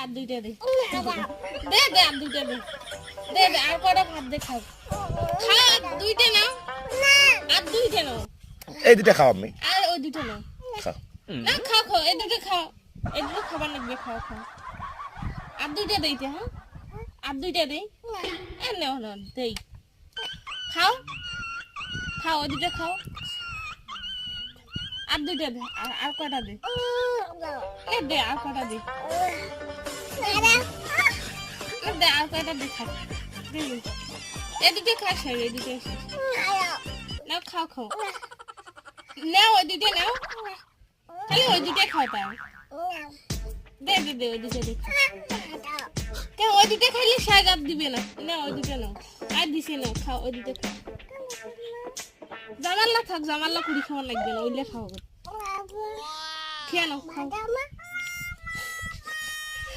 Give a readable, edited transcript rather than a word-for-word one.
আর দুইটা দে দে দে আর দুইটা দে দে দে আর কটা ভাত দে খাও খা দুইটা নাও আর দুইটা নাও এই দুটা খাও আমি আর ওই দুইটা নাও খাও না খাও খাও এই দুটো খাও এই দুটো খাবার লাগবে খাও খাও আর দুইটা দেইতে হ্যাঁ আর দুইটা দেই এ নাও না দেই খাও খাও ওই দুটো খাও আর দুইটা দে আর কটা দে এ দে আর কটা দে দে আর কটা দে খা দে এই দুটো খাস এই দুটো নাও খাও খাও নাও ওই দুটো নাও খালি ওই দুটো খাও তাও দে দে দে ওই দুটো দে কেন ওই দুটো খাইলে শাক আর দিবে না না ওই দুটো নাও আর দিছে না খাও ওই দুটো খাও জামাল্লা থাক জামাল্লা কুড়ি খাওয়া লাগবে না ওইলে খাও খেয়ে নাও খাও